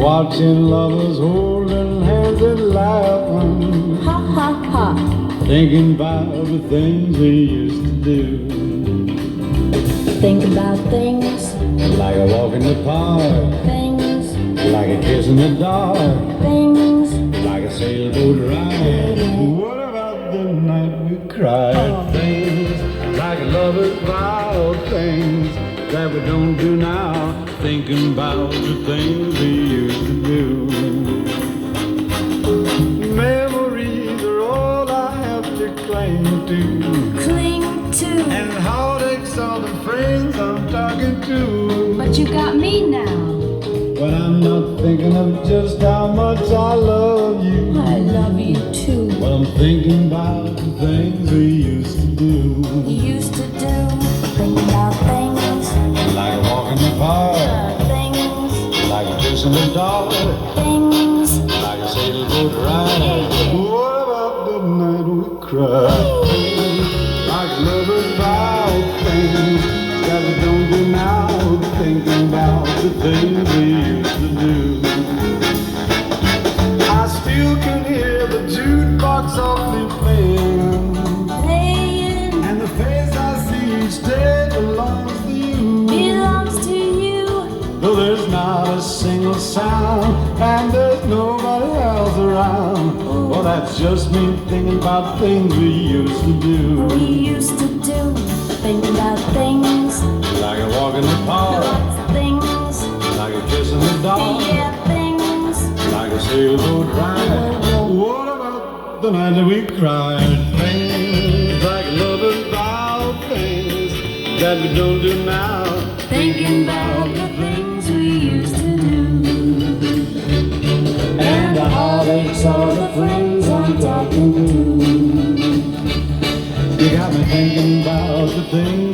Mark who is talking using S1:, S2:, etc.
S1: watching lovers holding hands and laughing.
S2: Ha ha ha.
S1: Thinking about the things we used to do.
S2: Think about things,
S1: Like a walk in the park,
S2: things,
S1: like a kiss in the dark,
S2: things.
S1: like a sailboat ride. What about the night we cried? Things like lovers vow, things that we don't do now. Thinking about the things we used to do. Memories are all I have to cling to.
S2: Cling to.
S1: And heartaches are the friends I'm talking to.
S2: But you got me now.
S1: When I'm not thinking of just how much I love you.
S2: I love you too.
S1: But I'm thinking about the things we used to do.
S2: Used to do. Think about things,
S1: Like a walk in the park,
S2: things,
S1: like a kiss in the dark,
S2: things.
S1: like a sailboat ride. What about the night we cried? Like lovers vow, things that we don't do now. Thinking about the things we used to do. I still can hear the jukebox softly playing, and the face I see each day belongs to you.
S2: Belongs to you.
S1: Though there's not a single sound and there's nobody else around. Well, that's just me thinking about things we used to do.
S2: We used to do. Think about things,
S1: Like a walk in the park,
S2: things,
S1: like a kiss in the dark,
S2: yeah, things.
S1: like a sailboat ride. What about the night that we cried? Things like lovers vow, things that we don't do now.
S2: Thinking about the things we used to do.
S1: And the heartaches are the friends I'm talking to. You got me thinking about the things